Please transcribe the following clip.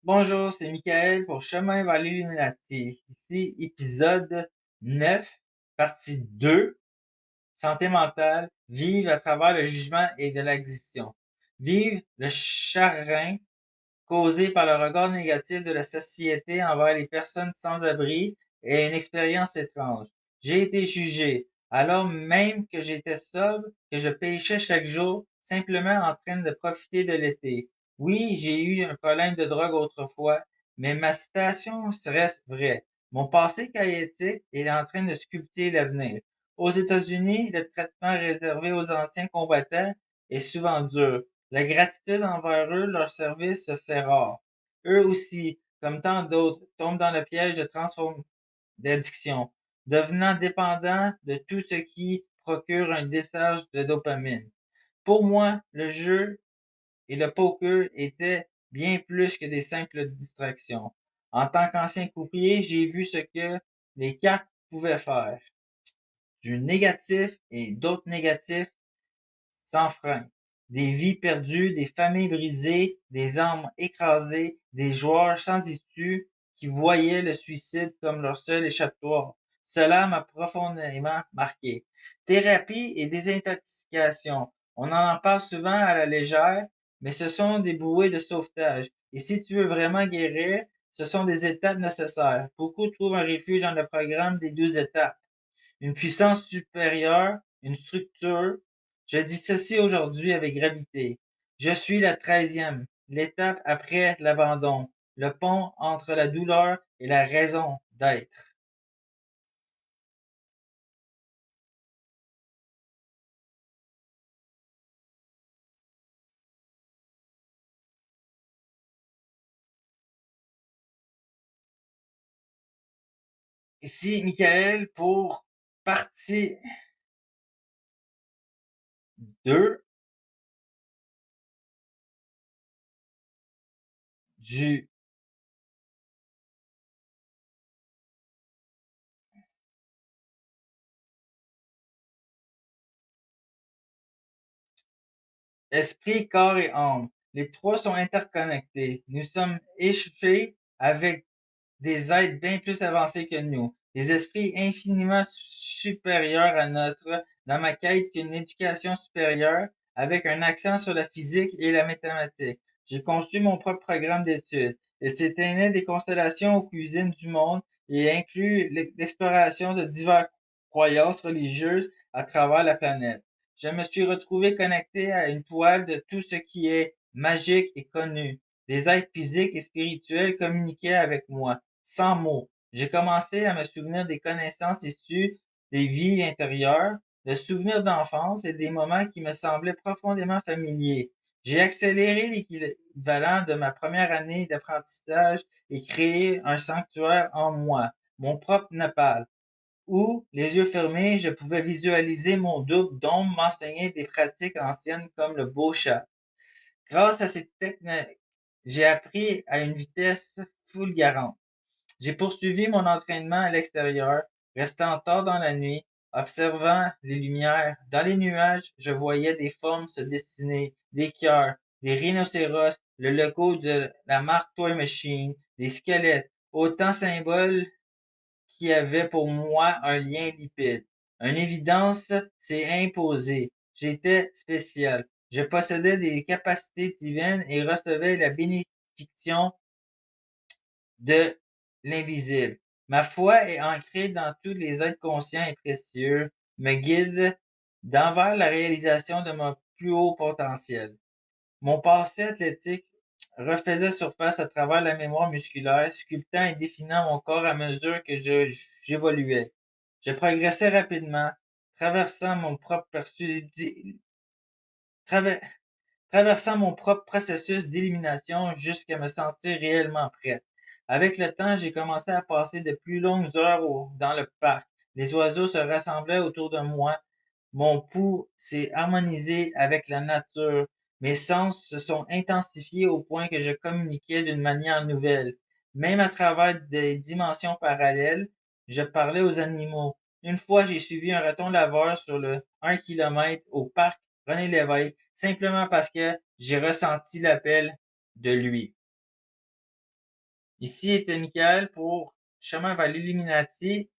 Bonjour, c'est Michael pour Chemin vers l'Illuminati. Ici, épisode 9, partie 2, santé mentale, vivre à travers le jugement et de l'addiction. Vivre le chagrin causé par le regard négatif de la société envers les personnes sans abri est une expérience étrange. J'ai été jugé, alors même que j'étais sobre, que je péchais chaque jour, simplement en train de profiter de l'été. Oui, j'ai eu un problème de drogue autrefois, mais ma citation reste vraie. Mon passé chaotique est en train de sculpter l'avenir. Aux États-Unis, le traitement réservé aux anciens combattants est souvent dur. La gratitude envers eux, leur service se fait rare. Eux aussi, comme tant d'autres, tombent dans le piège de d'addiction, devenant dépendants de tout ce qui procure un décharge de dopamine. Pour moi, le jeu et le poker étaient bien plus que des simples distractions. En tant qu'ancien croupier, j'ai vu ce que les cartes pouvaient faire. Du négatif et d'autres négatifs sans frein. Des vies perdues, des familles brisées, des âmes écrasées, des joueurs sans issue qui voyaient le suicide comme leur seul échappatoire. Cela m'a profondément marqué. Thérapie et désintoxication. On en parle souvent à la légère, mais ce sont des bouées de sauvetage. Et si tu veux vraiment guérir, ce sont des étapes nécessaires. Beaucoup trouvent un refuge dans le programme des 12 étapes. Une puissance supérieure, une structure. Je dis ceci aujourd'hui avec gravité. Je suis la 13e, l'étape après l'abandon, le pont entre la douleur et la raison d'être. Ici, Michael, pour partie 2 du esprit, corps et âme. Les trois sont interconnectés. Nous sommes échauffés avec des êtres bien plus avancés que nous, des esprits infiniment supérieurs à notre, dans ma quête qu'une éducation supérieure, avec un accent sur la physique et la mathématique. J'ai conçu mon propre programme d'études. Il s'éteignait des constellations aux cuisines du monde et inclut l'exploration de diverses croyances religieuses à travers la planète. Je me suis retrouvé connecté à une toile de tout ce qui est magique et connu. Des êtres physiques et spirituels communiquaient avec moi sans mots. J'ai commencé à me souvenir des connaissances issues des vies intérieures, de souvenirs d'enfance et des moments qui me semblaient profondément familiers. J'ai accéléré l'équivalent de ma première année d'apprentissage et créé un sanctuaire en moi, mon propre Népal, où, les yeux fermés, je pouvais visualiser mon double d'ombre m'enseigner des pratiques anciennes comme le beau chat. Grâce à ces techniques, j'ai appris à une vitesse fulgurante. J'ai poursuivi mon entraînement à l'extérieur, restant tard dans la nuit, observant les lumières. Dans les nuages, je voyais des formes se dessiner, des cœurs, des rhinocéros, le logo de la marque Toy Machine, des squelettes, autant symboles qui avaient pour moi un lien lipide. Une évidence s'est imposée. J'étais spécial. Je possédais des capacités divines et recevais la bénédiction de l'invisible. Ma foi est ancrée dans tous les êtres conscients et précieux, me guide d'envers la réalisation de mon plus haut potentiel. Mon passé athlétique refaisait surface à travers la mémoire musculaire, sculptant et définant mon corps à mesure que j'évoluais. Je progressais rapidement, traversant mon propre trava- traversant mon propre processus d'élimination jusqu'à me sentir réellement prête. Avec le temps, j'ai commencé à passer de plus longues heures dans le parc. Les oiseaux se rassemblaient autour de moi. Mon pouls s'est harmonisé avec la nature. Mes sens se sont intensifiés au point que je communiquais d'une manière nouvelle. Même à travers des dimensions parallèles, je parlais aux animaux. Une fois, j'ai suivi un raton laveur sur le 1 kilomètre au parc René Lévesque, simplement parce que j'ai ressenti l'appel de lui. Ici était Michael pour Chemin vers l'Illuminati.